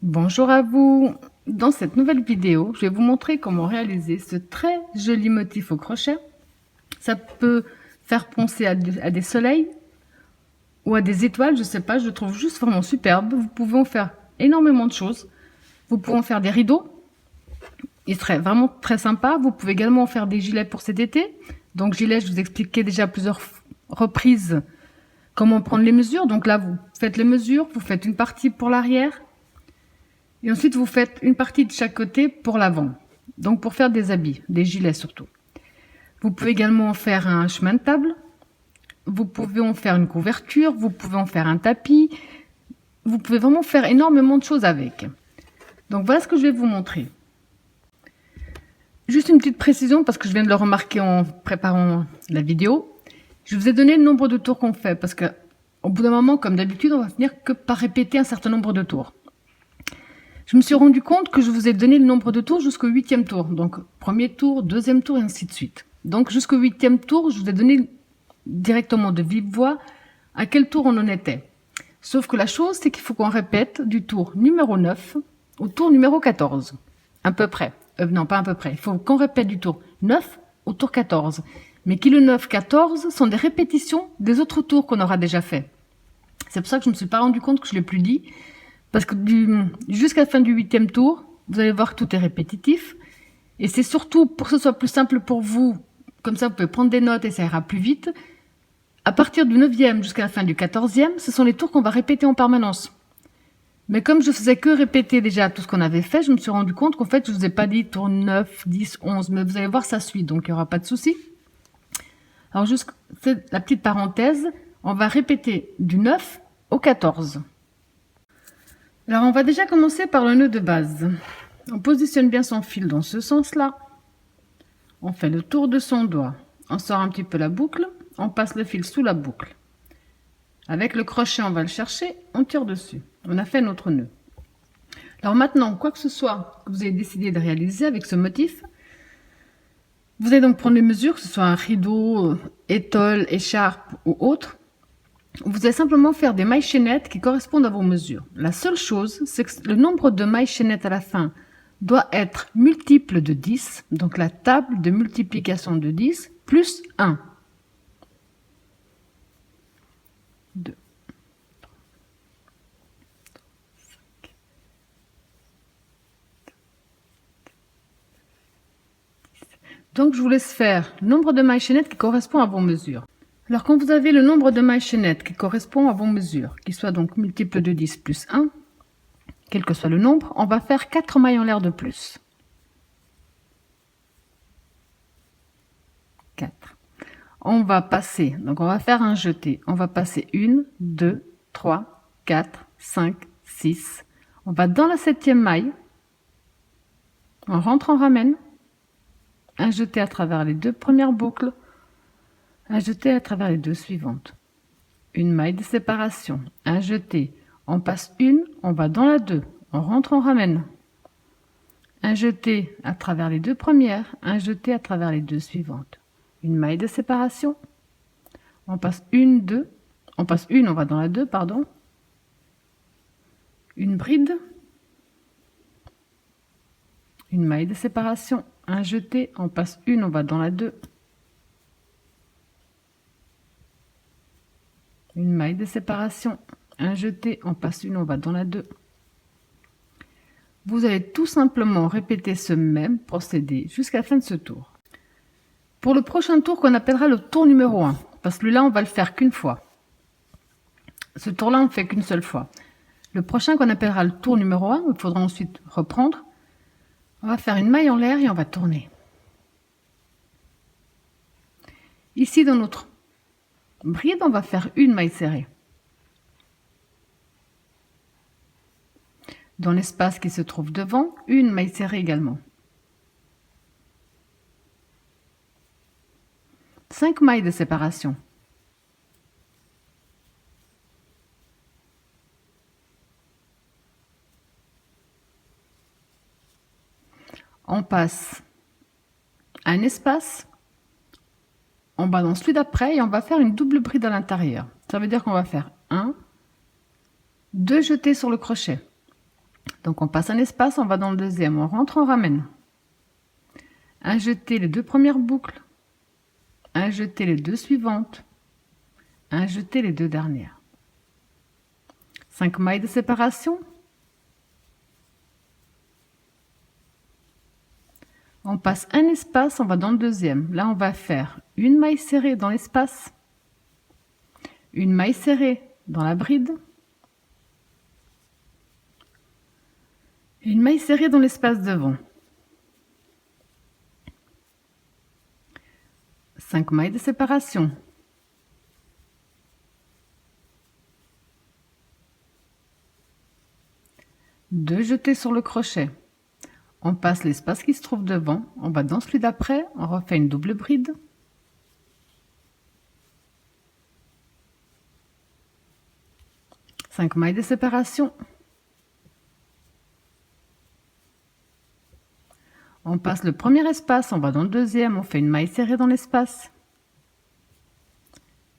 Bonjour à vous. Dans cette nouvelle vidéo, je vais vous montrer comment réaliser ce très joli motif au crochet. Ça peut faire penser à des soleils ou à des étoiles, je sais pas, je le trouve juste vraiment superbe. Vous pouvez en faire énormément de choses. Vous pouvez en faire des rideaux, il serait vraiment très sympa. Vous pouvez également en faire des gilets pour cet été. Donc gilets, je vous expliquais déjà à plusieurs reprises comment prendre les mesures. Donc là, vous faites les mesures, vous faites une partie pour l'arrière, et ensuite, vous faites une partie de chaque côté pour l'avant. Donc, pour faire des habits, des gilets surtout. Vous pouvez également en faire un chemin de table. Vous pouvez en faire une couverture. Vous pouvez en faire un tapis. Vous pouvez vraiment faire énormément de choses avec. Donc, voilà ce que je vais vous montrer. Juste une petite précision, parce que je viens de le remarquer en préparant la vidéo. Je vous ai donné le nombre de tours qu'on fait, parce qu'au bout d'un moment, comme d'habitude, on va finir que par répéter un certain nombre de tours. Je me suis rendu compte que je vous ai donné le nombre de tours jusqu'au 8e tour. Donc, premier tour, deuxième tour, et ainsi de suite. Donc, jusqu'au 8e tour, je vous ai donné directement de vive voix à quel tour on en était. Sauf que la chose, c'est qu'il faut qu'on répète du tour numéro 9 au tour numéro 14. À peu près. Non, pas à peu près. Il faut qu'on répète du tour 9 au tour 14. Mais qui le 9, 14 sont des répétitions des autres tours qu'on aura déjà fait. C'est pour ça que je ne me suis pas rendu compte que je ne l'ai plus dit. Parce que jusqu'à la fin du 8e tour, vous allez voir que tout est répétitif. Et c'est surtout pour que ce soit plus simple pour vous, comme ça vous pouvez prendre des notes et ça ira plus vite. À partir du 9e jusqu'à la fin du 14e, ce sont les tours qu'on va répéter en permanence. Mais comme je faisais que répéter déjà tout ce qu'on avait fait, je me suis rendu compte qu'en fait, je ne vous ai pas dit tour 9, 10, 11. Mais vous allez voir, ça suit, donc il n'y aura pas de souci. Alors, juste la petite parenthèse, on va répéter du 9 au 14. Alors, on va déjà commencer par le nœud de base. On positionne bien son fil dans ce sens-là. On fait le tour de son doigt. On sort un petit peu la boucle. On passe le fil sous la boucle. Avec le crochet, on va le chercher. On tire dessus. On a fait notre nœud. Alors maintenant, quoi que ce soit que vous ayez décidé de réaliser avec ce motif, vous allez donc prendre les mesures, que ce soit un rideau, étole, écharpe ou autre. Vous allez simplement faire des mailles chaînettes qui correspondent à vos mesures. La seule chose, c'est que le nombre de mailles chaînettes à la fin doit être multiple de 10, donc la table de multiplication de 10, plus 1. 2, 3, 5, 10. Donc je vous laisse faire le nombre de mailles chaînettes qui correspond à vos mesures. Alors quand vous avez le nombre de mailles chaînettes qui correspond à vos mesures, qui soit donc multiple de 10 plus 1, quel que soit le nombre, on va faire 4 mailles en l'air de plus. 4. On va passer, donc on va faire un jeté. On va passer 1, 2, 3, 4, 5, 6. On va dans la 7e maille. On rentre, on ramène. Un jeté à travers les 2 premières boucles. Un jeté à travers les 2 suivantes. Une maille de séparation. Un jeté. On passe une, on va dans la 2. On rentre, on ramène. Un jeté à travers les 2 premières. Un jeté à travers les 2 suivantes. Une maille de séparation. On passe une, 2. On passe une, on va dans la 2, pardon. Une bride. Une maille de séparation. Un jeté, on passe une, on va dans la 2. Une maille de séparation. Un jeté, on passe une, on va dans la 2. Vous allez tout simplement répéter ce même procédé jusqu'à la fin de ce tour. Pour le prochain tour qu'on appellera le tour numéro 1, parce que là on va le faire qu'une fois. Ce tour-là on ne fait qu'une seule fois. Le prochain qu'on appellera le tour numéro 1, il faudra ensuite reprendre. On va faire une maille en l'air et on va tourner. Ici dans notre bride, on va faire une maille serrée. Dans l'espace qui se trouve devant, une maille serrée également. 5 mailles de séparation. On passe un espace, on va dans celui d'après et on va faire une double bride à l'intérieur. Ça veut dire qu'on va faire 1, 2 jetés sur le crochet. Donc on passe un espace, on va dans le deuxième, on rentre, on ramène. Injeter les deux premières boucles, injeter les deux suivantes, injeter les deux dernières. 5 mailles de séparation. On passe un espace, on va dans le deuxième. Là, on va faire une maille serrée dans l'espace, une maille serrée dans la bride, une maille serrée dans l'espace devant. 5 mailles de séparation. Deux jetés sur le crochet. On passe l'espace qui se trouve devant, on va dans celui d'après, on refait une double bride. Cinq mailles de séparation. On passe le premier espace, on va dans le deuxième, on fait une maille serrée dans l'espace,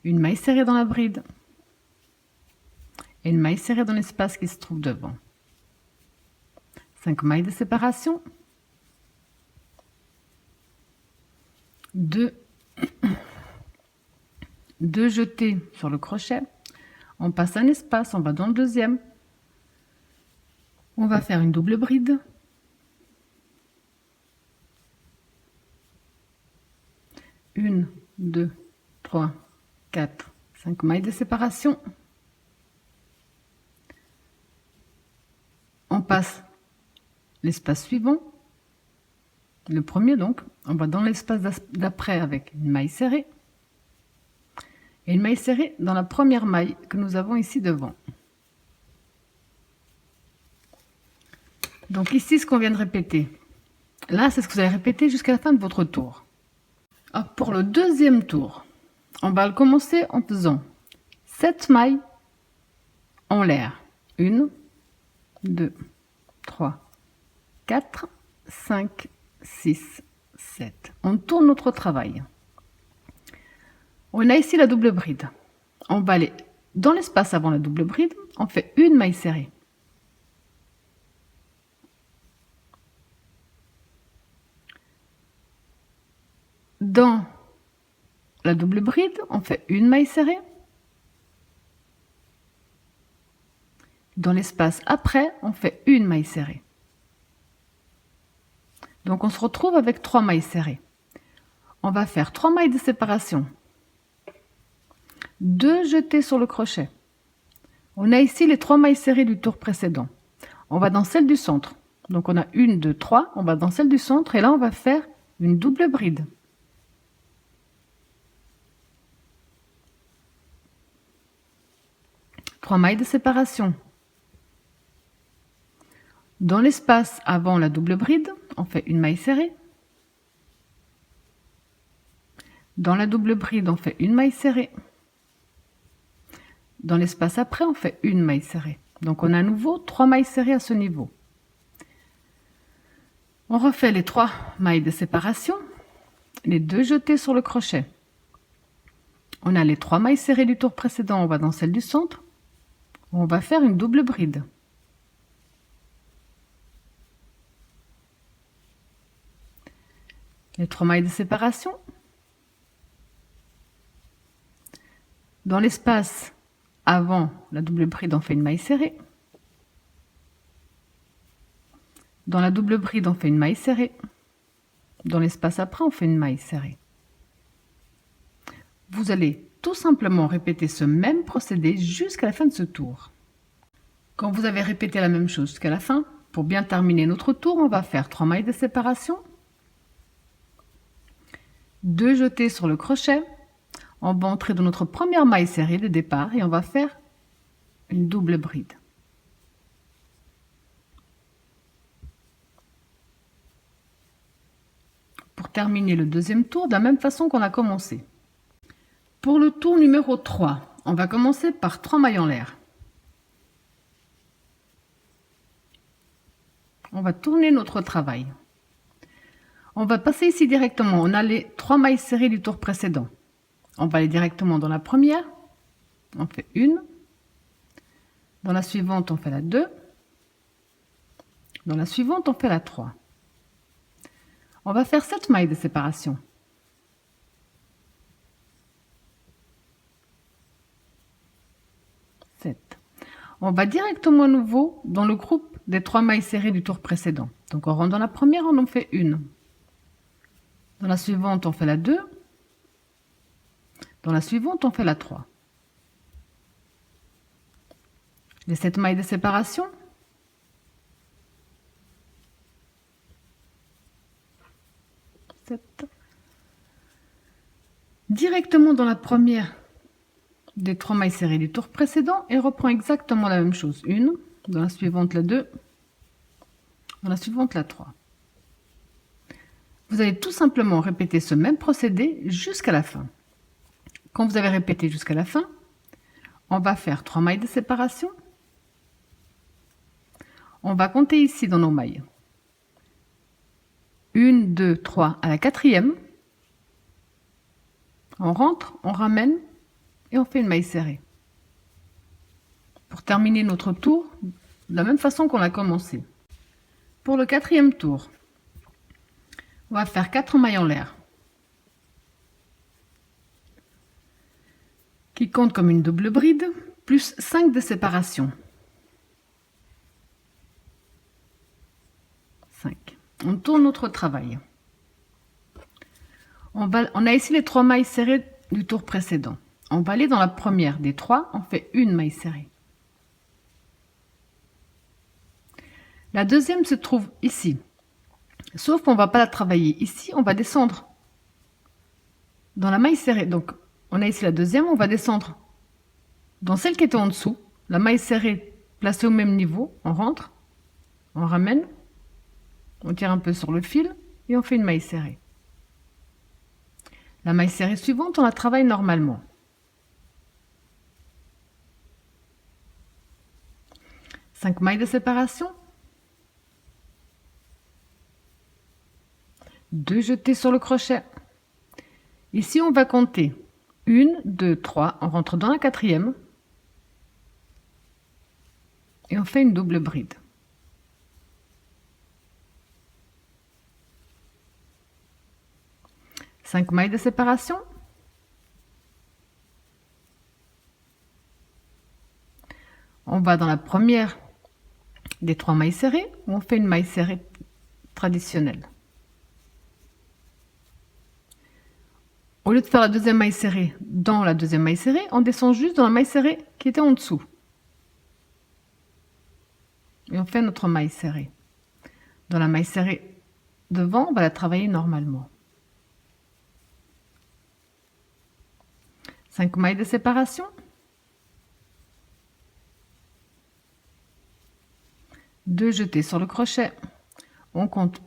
une maille serrée dans la bride et une maille serrée dans l'espace qui se trouve devant. 5 mailles de séparation, 2 jetés sur le crochet, on passe un espace, on va dans le deuxième, on va faire une double bride, une, 2, 3, 4, 5 mailles de séparation, on passe l'espace suivant, le premier donc, on va dans l'espace d'après avec une maille serrée et une maille serrée dans la première maille que nous avons ici devant. Donc ici, ce qu'on vient de répéter, là, c'est ce que vous allez répéter jusqu'à la fin de votre tour. Alors, pour le deuxième tour, on va le commencer en faisant 7 mailles en l'air. 1, 2, 3, 4, 5, 6, 7. On tourne notre travail. On a ici la double bride. On va aller dans l'espace avant la double bride. On fait une maille serrée. Dans la double bride, on fait une maille serrée. Dans l'espace après, on fait une maille serrée. Donc on se retrouve avec 3 mailles serrées. On va faire 3 mailles de séparation. 2 jetés sur le crochet. On a ici les 3 mailles serrées du tour précédent. On va dans celle du centre. Donc on a 1, 2, 3. On va dans celle du centre et là on va faire une double bride. Trois mailles de séparation. Dans l'espace avant la double bride, on fait une maille serrée. Dans la double bride, on fait une maille serrée. Dans l'espace après, on fait une maille serrée. Donc on a à nouveau 3 mailles serrées à ce niveau. On refait les 3 mailles de séparation, les 2 jetés sur le crochet. On a les 3 mailles serrées du tour précédent, on va dans celle du centre. On va faire une double bride. Les 3 mailles de séparation. Dans l'espace avant la double bride, on fait une maille serrée. Dans la double bride, on fait une maille serrée. Dans l'espace après, on fait une maille serrée. Vous allez tout simplement répéter ce même procédé jusqu'à la fin de ce tour. Quand vous avez répété la même chose jusqu'à la fin, pour bien terminer notre tour, on va faire 3 mailles de séparation. 2 jetés sur le crochet. On va entrer dans notre première maille serrée de départ et on va faire une double bride. Pour terminer le deuxième tour de la même façon qu'on a commencé. Pour le tour numéro 3, on va commencer par 3 mailles en l'air. On va tourner notre travail. On va passer ici directement. On a les 3 mailles serrées du tour précédent. On va aller directement dans la première. On fait une. Dans la suivante, on fait la 2. Dans la suivante, on fait la 3. On va faire 7 mailles de séparation. 7. On va directement à nouveau dans le groupe des 3 mailles serrées du tour précédent. Donc on rentre dans la première, on en fait une. Dans la suivante, on fait la 2. Dans la suivante, on fait la 3. Les 7 mailles de séparation. Directement dans la première des 3 mailles serrées du tour précédent et reprend exactement la même chose. Une, dans la suivante la 2, dans la suivante la 3. Vous allez tout simplement répéter ce même procédé jusqu'à la fin. Quand vous avez répété jusqu'à la fin, on va faire 3 mailles de séparation. On va compter ici dans nos mailles. 1, 2, 3 à la 4e. On rentre, on ramène et on fait une maille serrée. Pour terminer notre tour, de la même façon qu'on a commencé. Pour le 4e tour, on va faire 4 mailles en l'air, qui comptent comme une double bride, plus 5 de séparation. 5. On tourne notre travail. On a ici les 3 mailles serrées du tour précédent. On va aller dans la première des 3, on fait une maille serrée. La deuxième se trouve ici. Sauf qu'on ne va pas la travailler ici, on va descendre dans la maille serrée. Donc, on a ici la deuxième, on va descendre dans celle qui était en dessous. La maille serrée placée au même niveau, on rentre, on ramène, on tire un peu sur le fil et on fait une maille serrée. La maille serrée suivante, on la travaille normalement. 5 mailles de séparation. 2 jetés sur le crochet. Ici, on va compter 1, 2, 3. On rentre dans la 4e. Et on fait une double bride. Cinq mailles de séparation. On va dans la première des 3 mailles serrées, où on fait une maille serrée traditionnelle. Au lieu de faire la deuxième maille serrée dans la deuxième maille serrée, on descend juste dans la maille serrée qui était en dessous. Et on fait notre maille serrée. Dans la maille serrée devant, on va la travailler normalement. 5 mailles de séparation. 2 jetés sur le crochet. On compte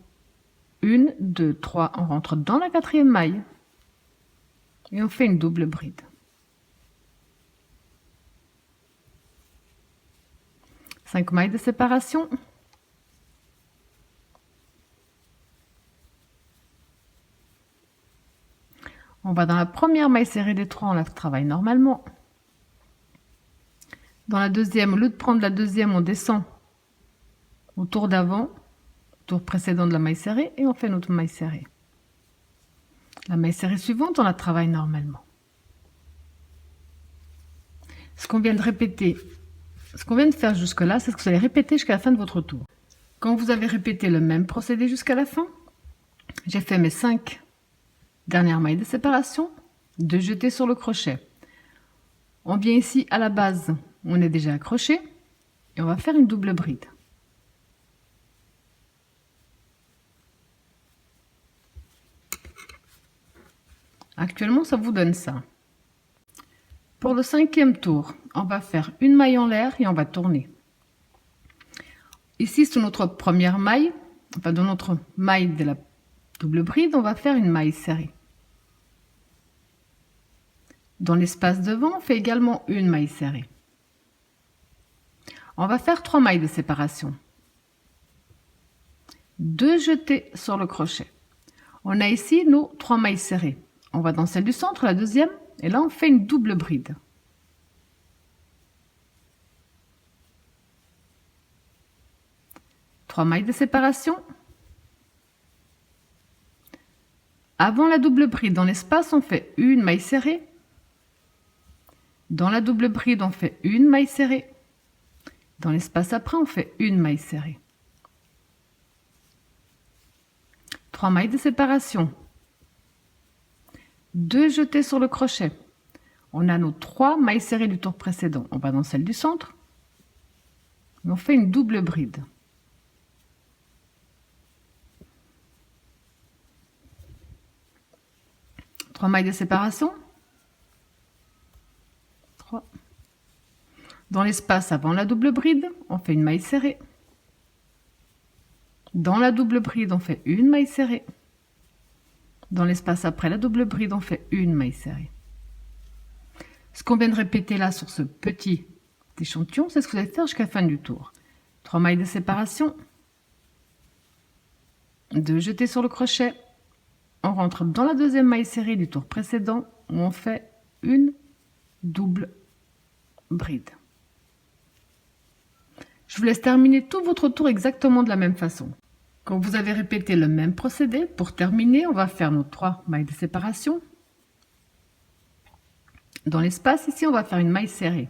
1, 2, 3. On rentre dans la 4e maille. Et on fait une double bride. 5 mailles de séparation. On va dans la première maille serrée des 3, on la travaille normalement. Dans la deuxième, au lieu de prendre la deuxième, on descend au tour d'avant, tour précédent de la maille serrée, et on fait notre maille serrée. La maille serrée suivante, on la travaille normalement. Ce qu'on vient de répéter, ce qu'on vient de faire jusque-là, c'est ce que vous allez répéter jusqu'à la fin de votre tour. Quand vous avez répété le même procédé jusqu'à la fin, j'ai fait mes 5 dernières mailles de séparation, 2 jetés sur le crochet. On vient ici à la base, on est déjà accroché, et on va faire une double bride. Actuellement, ça vous donne ça. Pour le 5e tour, on va faire une maille en l'air et on va tourner. Ici, sur notre première maille, enfin dans notre maille de la double bride, on va faire une maille serrée. Dans l'espace devant, on fait également une maille serrée. On va faire 3 mailles de séparation. 2 jetés sur le crochet. On a ici nos 3 mailles serrées. On va dans celle du centre, la deuxième, et là on fait une double bride. 3 mailles de séparation. Avant la double bride, dans l'espace, on fait une maille serrée. Dans la double bride, on fait une maille serrée. Dans l'espace après, on fait une maille serrée. 3 mailles de séparation. 2 jetés sur le crochet. On a nos 3 mailles serrées du tour précédent. On va dans celle du centre. Et on fait une double bride. 3 mailles de séparation. 3. Dans l'espace avant la double bride, on fait une maille serrée. Dans la double bride, on fait une maille serrée. Dans l'espace après la double bride, on fait une maille serrée. Ce qu'on vient de répéter là sur ce petit échantillon, c'est ce que vous allez faire jusqu'à la fin du tour. 3 mailles de séparation. 2 jetés sur le crochet. On rentre dans la deuxième maille serrée du tour précédent où on fait une double bride. Je vous laisse terminer tout votre tour exactement de la même façon. Quand vous avez répété le même procédé, pour terminer, on va faire nos 3 mailles de séparation. Dans l'espace, ici, on va faire une maille serrée.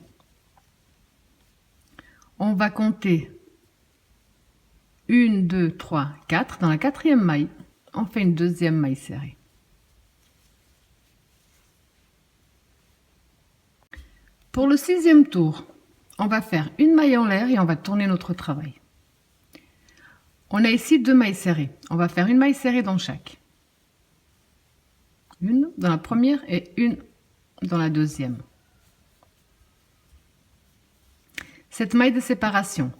On va compter 1, 2, 3, 4. Dans la quatrième maille, on fait une deuxième maille serrée. Pour le 6e tour, on va faire une maille en l'air et on va tourner notre travail. On a ici 2 mailles serrées. On va faire une maille serrée dans chaque. Une dans la première et une dans la deuxième. Cette maille de séparation.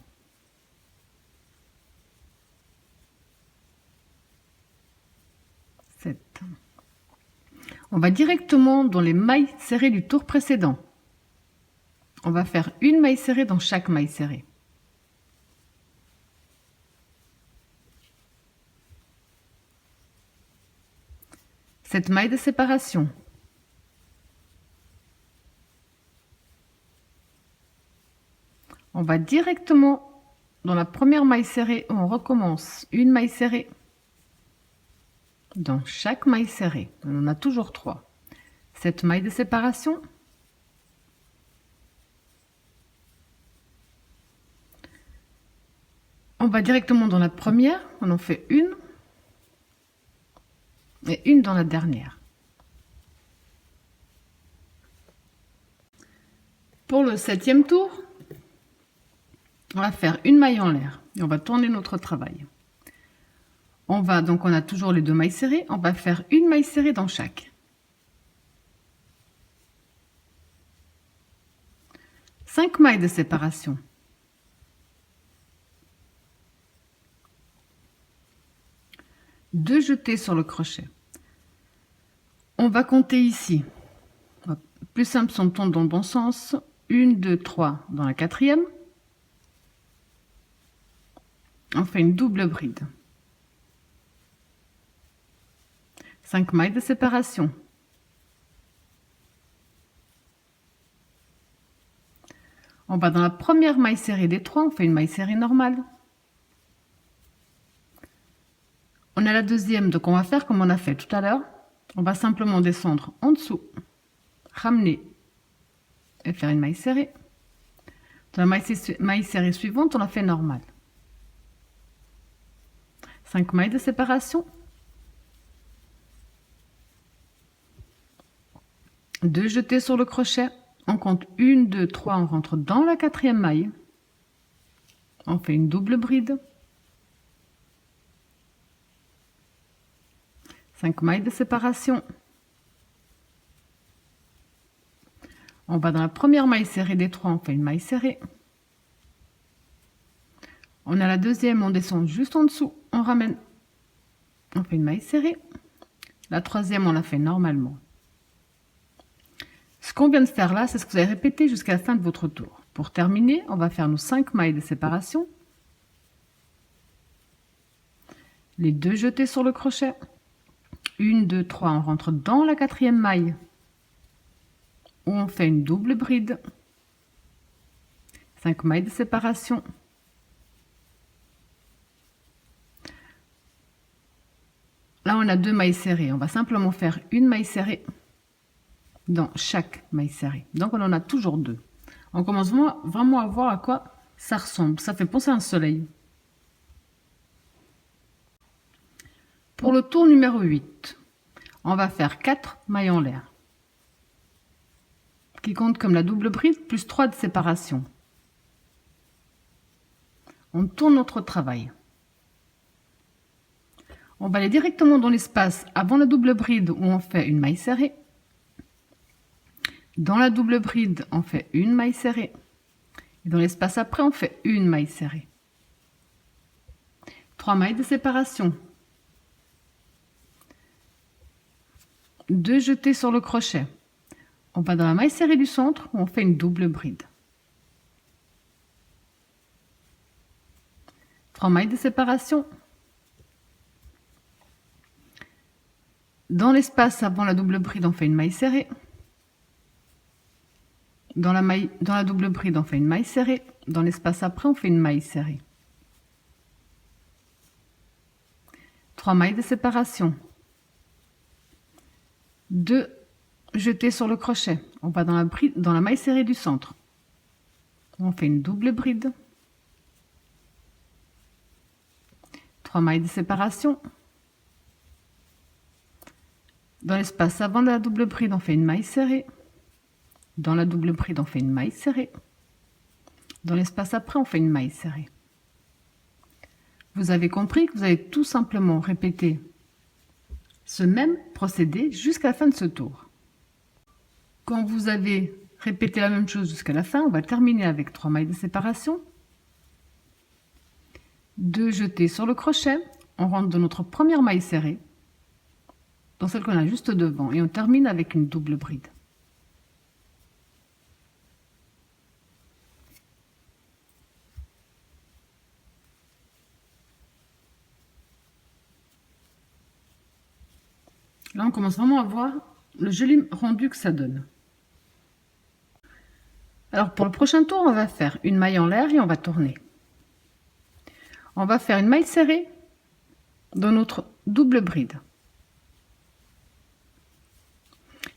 On va directement dans les mailles serrées du tour précédent. On va faire une maille serrée dans chaque maille serrée. Cette maille de séparation. On va directement dans la première maille serrée où on recommence une maille serrée dans chaque maille serrée. On en a toujours 3. Cette maille de séparation. On va directement dans la première, on en fait une et une dans la dernière. Pour le 7e tour, on va faire une maille en l'air et on va tourner notre travail. On a toujours les 2 mailles serrées, on va faire une maille serrée dans chaque. 5 mailles de séparation. Deux jetés sur le crochet. On va compter ici. Plus simple si on tourne dans le bon sens. 1, 2, 3 dans la quatrième. On fait une double bride. 5 mailles de séparation. On va dans la première maille serrée des 3, on fait une maille serrée normale. On a la deuxième, donc on va faire comme on a fait tout à l'heure. On va simplement descendre en dessous, ramener et faire une maille serrée. Dans la maille serrée suivante, on la fait normale. 5 mailles de séparation. 2 jetés sur le crochet. On compte 1, 2, 3, on rentre dans la quatrième maille. On fait une double bride. 5 mailles de séparation. On va dans la première maille serrée des 3, on fait une maille serrée. On a la deuxième, on descend juste en dessous, on ramène. On fait une maille serrée. La troisième, on la fait normalement. Ce qu'on vient de faire là, c'est ce que vous allez répéter jusqu'à la fin de votre tour. Pour terminer, on va faire nos 5 mailles de séparation. Les 2 jetés sur le crochet. 1, 2, 3, on rentre dans la quatrième maille. Où on fait une double bride. 5 mailles de séparation. Là, on a 2 mailles serrées. On va simplement faire une maille serrée dans chaque maille serrée. Donc, on en a toujours 2. On commence vraiment à voir à quoi ça ressemble. Ça fait penser à un soleil. Pour le tour numéro 8, on va faire 4 mailles en l'air, qui comptent comme la double bride plus 3 de séparation. On tourne notre travail. On va aller directement dans l'espace avant la double bride où on fait une maille serrée. Dans la double bride, on fait une maille serrée. Et dans l'espace après, on fait une maille serrée. 3 mailles de séparation. 2 jetés sur le crochet. On va dans la maille serrée du centre où on fait une double bride. 3 mailles de séparation. Dans l'espace avant la double bride, on fait une maille serrée. Dans la double bride, on fait une maille serrée. Dans l'espace après, on fait une maille serrée. 3 mailles de séparation. 2 jetés sur le crochet. On va dans la maille serrée du centre. On fait une double bride. 3 mailles de séparation. Dans l'espace avant la double bride, on fait une maille serrée. Dans la double bride, on fait une maille serrée. Dans l'espace après, on fait une maille serrée. Vous avez compris que vous allez tout simplement répéter ce même procédé jusqu'à la fin de ce tour. Quand vous avez répété la même chose jusqu'à la fin, on va terminer avec 3 mailles de séparation. 2 jetés sur le crochet. On rentre dans notre première maille serrée, dans celle qu'on a juste devant, et on termine avec une double bride. Là, on commence vraiment à voir le joli rendu que ça donne. Alors, pour le prochain tour, on va faire une maille en l'air et on va tourner. On va faire une maille serrée dans notre double bride.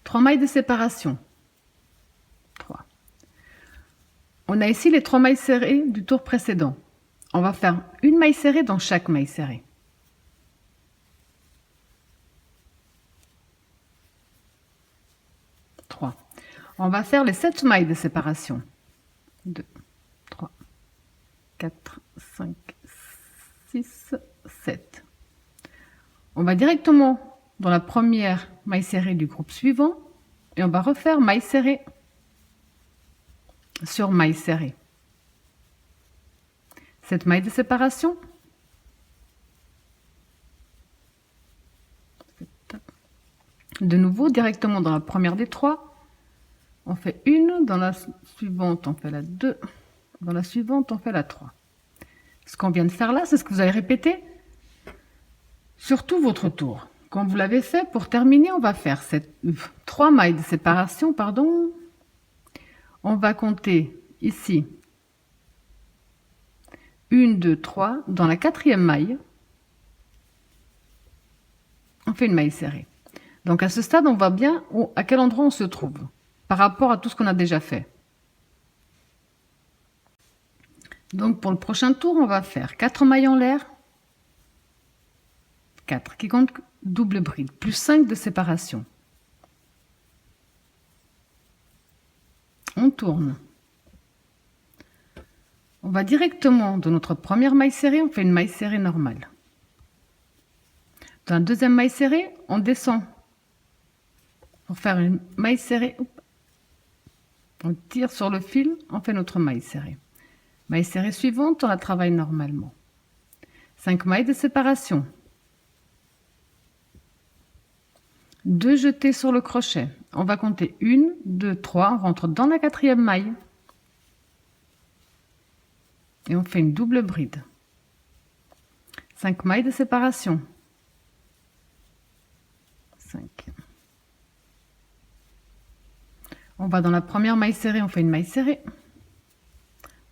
3 mailles de séparation. 3. On a ici les 3 mailles serrées du tour précédent. On va faire une maille serrée dans chaque maille serrée. 3. On va faire les 7 mailles de séparation. 2, 3, 4, 5, 6, 7. On va directement dans la première maille serrée du groupe suivant et on va refaire maille serrée sur maille serrée. 7 mailles de séparation. De nouveau, directement dans la première des 3, on fait une, dans la suivante, on fait la 2, dans la suivante, on fait la 3. Ce qu'on vient de faire là, c'est ce que vous allez répéter sur tout votre tour. Quand vous l'avez fait, pour terminer, on va faire 3 mailles de séparation, pardon. On va compter ici 1, 2, 3. Dans la 4e maille, on fait une maille serrée. Donc à ce stade, on voit bien à quel endroit on se trouve par rapport à tout ce qu'on a déjà fait. Donc pour le prochain tour, on va faire 4 mailles en l'air, 4 qui compte double bride, plus 5 de séparation. On tourne. On va directement dans notre première maille serrée, on fait une maille serrée normale. Dans la deuxième maille serrée, on descend pour faire une maille serrée. On tire sur le fil, on fait notre maille serrée. Maille serrée suivante, on la travaille normalement. 5 mailles de séparation. 2 jetés sur le crochet. On va compter 1, 2, 3. On rentre dans la 4e maille. Et on fait une double bride. 5 mailles de séparation. 5. On va dans la première maille serrée, on fait une maille serrée.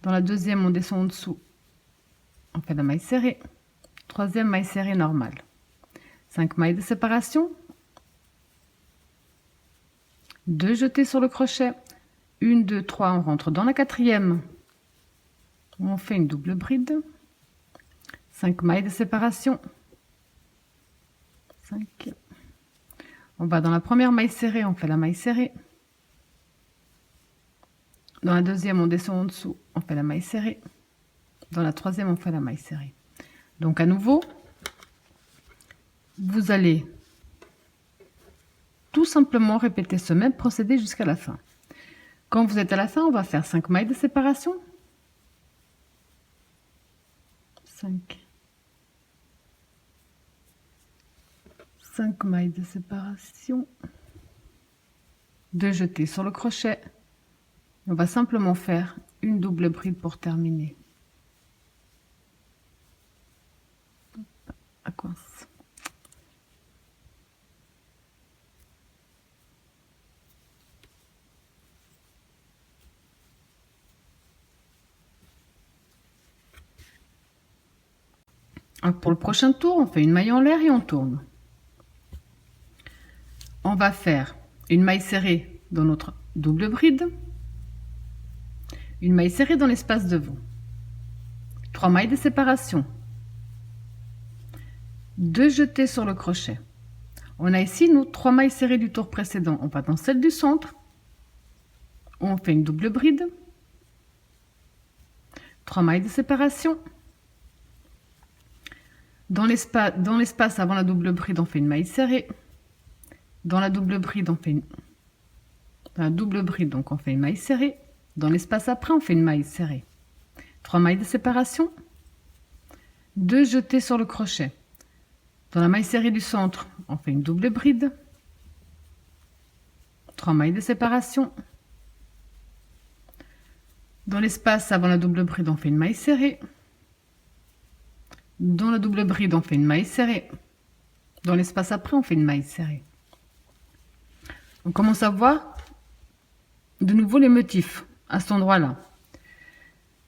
Dans la deuxième, on descend en dessous. On fait la maille serrée. Troisième maille serrée normale. 5 mailles de séparation, 2 jetés sur le crochet, 1, 2, 3, on rentre dans la quatrième, on fait une double bride, 5 mailles de séparation, 5, on va dans la première maille serrée, on fait la maille serrée, dans la deuxième on descend en dessous, on fait la maille serrée, dans la troisième on fait la maille serrée. Donc à nouveau, vous allez tout simplement répéter ce même procédé jusqu'à la fin. Quand vous êtes à la fin, on va faire 5 mailles de séparation, 5 mailles de séparation, 2 jetés sur le crochet, on va simplement faire une double bride pour terminer. À coince. Pour le prochain tour, on fait une maille en l'air et on tourne. On va faire une maille serrée dans notre double bride, une maille serrée dans l'espace devant, 3 mailles de séparation, 2 jetés sur le crochet. On a ici nos 3 mailles serrées du tour précédent. On va dans celle du centre, on fait une double bride, 3 mailles de séparation. Dans l'espace avant la double bride, on fait une maille serrée. Dans la double bride, on fait une maille serrée. Dans l'espace après, on fait une maille serrée. 3 mailles de séparation. 2 jetés sur le crochet. Dans la maille serrée du centre, on fait une double bride. 3 mailles de séparation. Dans l'espace avant la double bride, on fait une maille serrée. Dans la double bride, on fait une maille serrée. Dans l'espace après, on fait une maille serrée. On commence à voir de nouveau les motifs à cet endroit-là.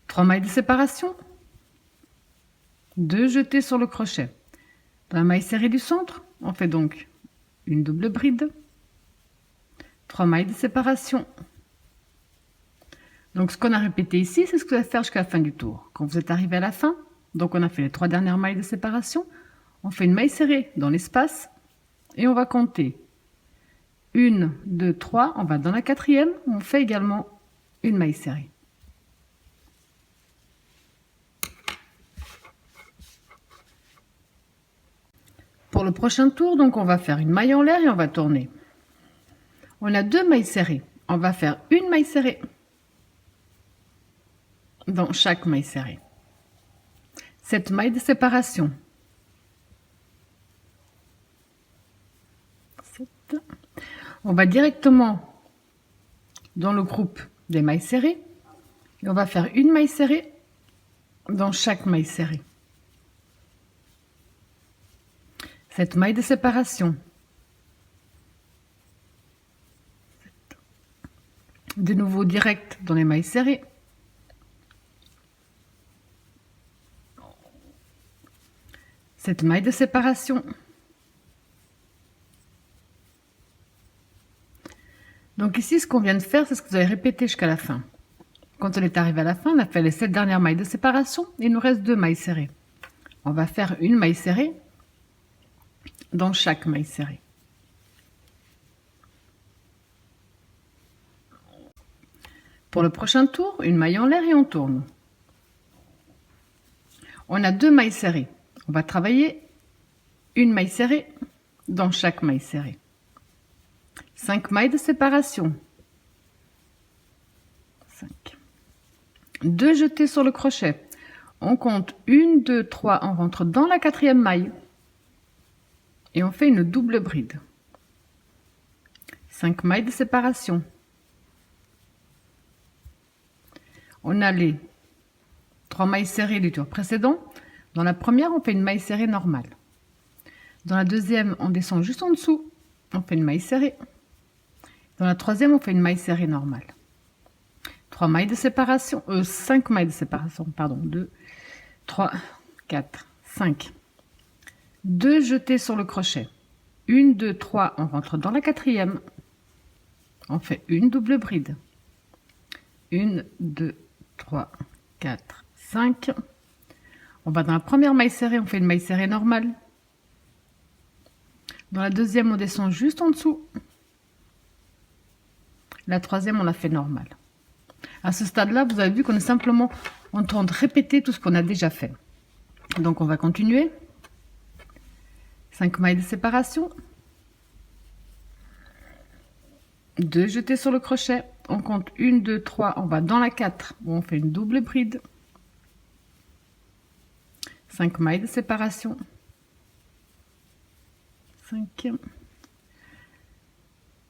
3 mailles de séparation. 2 jetés sur le crochet. Dans la maille serrée du centre, on fait donc une double bride. 3 mailles de séparation. Donc ce qu'on a répété ici, c'est ce que vous allez faire jusqu'à la fin du tour. Quand vous êtes arrivé à la fin, donc on a fait les 3 dernières mailles de séparation, on fait une maille serrée dans l'espace et on va compter 1, 2, 3, on va dans la quatrième, on fait également une maille serrée. Pour le prochain tour, donc on va faire une maille en l'air et on va tourner. On a 2 mailles serrées, on va faire une maille serrée dans chaque maille serrée. 7 mailles de séparation. 7. On va directement dans le groupe des mailles serrées et on va faire une maille serrée dans chaque maille serrée. 7 mailles de séparation. 7. De nouveau direct dans les mailles serrées. 7 mailles de séparation. Donc ici, ce qu'on vient de faire, c'est ce que vous allez répéter jusqu'à la fin. Quand on est arrivé à la fin, on a fait les 7 dernières mailles de séparation. Il nous reste 2 mailles serrées. On va faire une maille serrée dans chaque maille serrée. Pour le prochain tour, une maille en l'air et on tourne. On a 2 mailles serrées. On va travailler une maille serrée dans chaque maille serrée. 5 mailles de séparation. 5. 2 jetés sur le crochet. On compte 1, 2, 3, on rentre dans la quatrième maille. Et on fait une double bride. 5 mailles de séparation. On a les 3 mailles serrées du tour précédent. Dans la première, on fait une maille serrée normale. Dans la deuxième, on descend juste en dessous. On fait une maille serrée. Dans la troisième, on fait une maille serrée normale. 3 mailles de séparation, 5 mailles de séparation, pardon, 2, 3, 4, 5. 2 jetés sur le crochet. 1, 2, 3, on rentre dans la quatrième. On fait une double bride. 1, 2, 3, 4, 5. On va dans la première maille serrée, on fait une maille serrée normale. Dans la deuxième, on descend juste en dessous. La troisième, on la fait normale. À ce stade-là, vous avez vu qu'on est simplement en train de répéter tout ce qu'on a déjà fait. Donc, on va continuer. 5 mailles de séparation. 2 jetés sur le crochet. On compte 1, 2, 3. On va dans la 4 où on fait une double bride. 5 mailles de séparation. 5.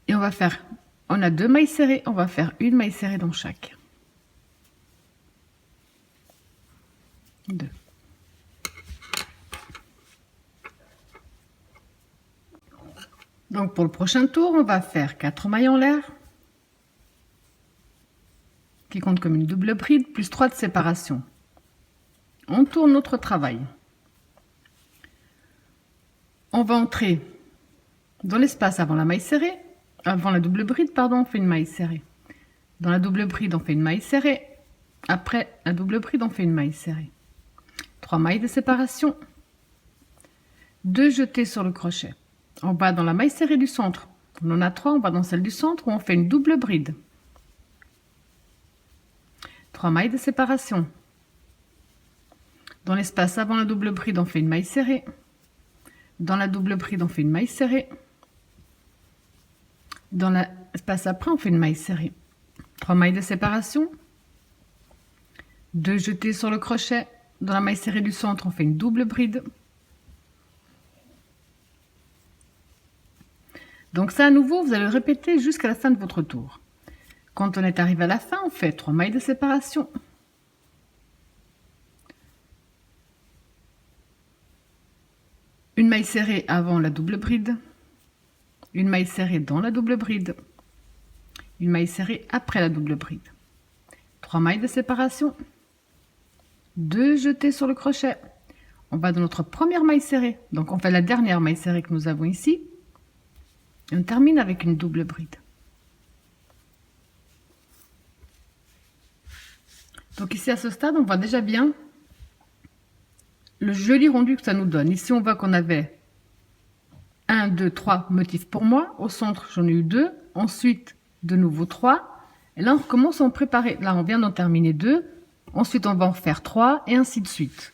Et on va faire, on a 2 mailles serrées, on va faire une maille serrée dans chaque. 2. Donc pour le prochain tour, on va faire 4 mailles en l'air, qui comptent comme une double bride, plus 3 de séparation. On tourne notre travail. On va entrer dans l'espace avant la maille serrée, avant la double bride, pardon, on fait une maille serrée. Dans la double bride, on fait une maille serrée. Après la double bride, on fait une maille serrée. 3 mailles de séparation. 2 jetés sur le crochet. On va dans la maille serrée du centre. On en a 3, on va dans celle du centre où on fait une double bride. 3 mailles de séparation. Dans l'espace avant la double bride, on fait une maille serrée. Dans la double bride, on fait une maille serrée. Dans l'espace après, on fait une maille serrée. 3 mailles de séparation. 2 jetés sur le crochet. Dans la maille serrée du centre, on fait une double bride. Donc ça, à nouveau, vous allez le répéter jusqu'à la fin de votre tour. Quand on est arrivé à la fin, on fait 3 mailles de séparation. Une maille serrée avant la double bride. Une maille serrée dans la double bride. Une maille serrée après la double bride. 3 mailles de séparation. 2 jetés sur le crochet. On va dans notre première maille serrée. Donc on fait la dernière maille serrée que nous avons ici. Et on termine avec une double bride. Donc ici à ce stade, on voit déjà bien le joli rendu que ça nous donne. Ici on voit qu'on avait 1, 2, 3 motifs pour moi. Au centre, j'en ai eu 2. Ensuite, de nouveau 3. Et là, on recommence à en préparer. Là, on vient d'en terminer 2. Ensuite, on va en faire 3 et ainsi de suite.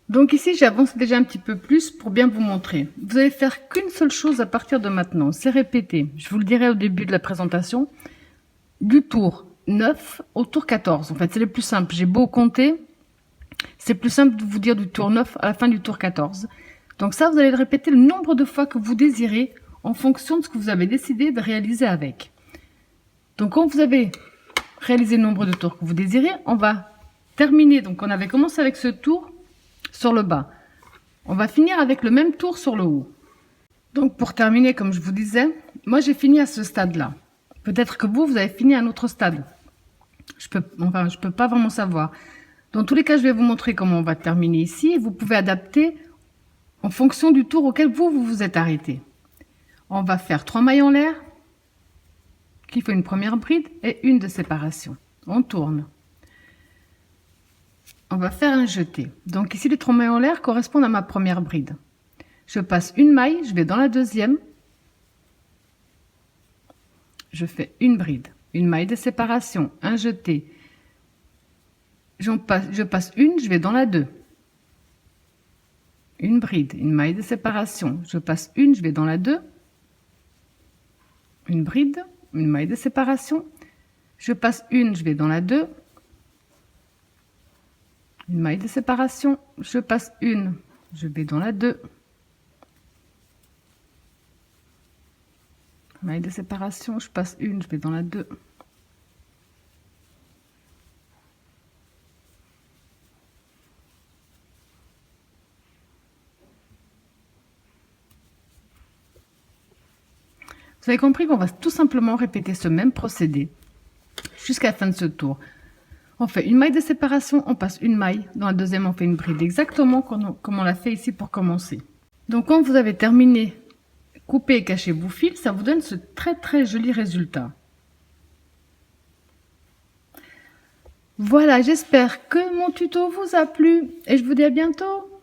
Donc ici, j'avance déjà un petit peu plus pour bien vous montrer. Vous allez faire qu'une seule chose à partir de maintenant, c'est répéter. Je vous le dirai au début de la présentation. Du tour 9 au tour 14. En fait, c'est le plus simple. J'ai beau compter, c'est plus simple de vous dire du tour 9 à la fin du tour 14. Donc ça, vous allez le répéter le nombre de fois que vous désirez en fonction de ce que vous avez décidé de réaliser avec. Donc quand vous avez réalisé le nombre de tours que vous désirez, on va terminer. Donc on avait commencé avec ce tour sur le bas. On va finir avec le même tour sur le haut. Donc pour terminer, comme je vous disais, moi j'ai fini à ce stade-là. Peut-être que vous avez fini à un autre stade. Je peux pas vraiment savoir. Dans tous les cas, je vais vous montrer comment on va terminer ici. Vous pouvez adapter en fonction du tour auquel vous vous êtes arrêté. On va faire 3 mailles en l'air, qui fait une première bride et une de séparation. On tourne. On va faire un jeté. Donc ici, les 3 mailles en l'air correspondent à ma première bride. Je passe une maille, je vais dans la deuxième. Je fais une bride, une maille de séparation, un jeté. Je passe une, je vais dans la 2. Une bride, une maille de séparation. Je passe une, je vais dans la 2. Une bride, une maille de séparation. Je passe une, je vais dans la 2. Une maille de séparation. Je passe une, je vais dans la 2. Maille de séparation, je passe une, je vais dans la 2. Vous avez compris qu'on va tout simplement répéter ce même procédé jusqu'à la fin de ce tour. On fait une maille de séparation, on passe une maille. Dans la deuxième, on fait une bride exactement comme on l'a fait ici pour commencer. Donc quand vous avez terminé, coupé et caché vos fils, ça vous donne ce très joli résultat. Voilà, j'espère que mon tuto vous a plu et je vous dis à bientôt.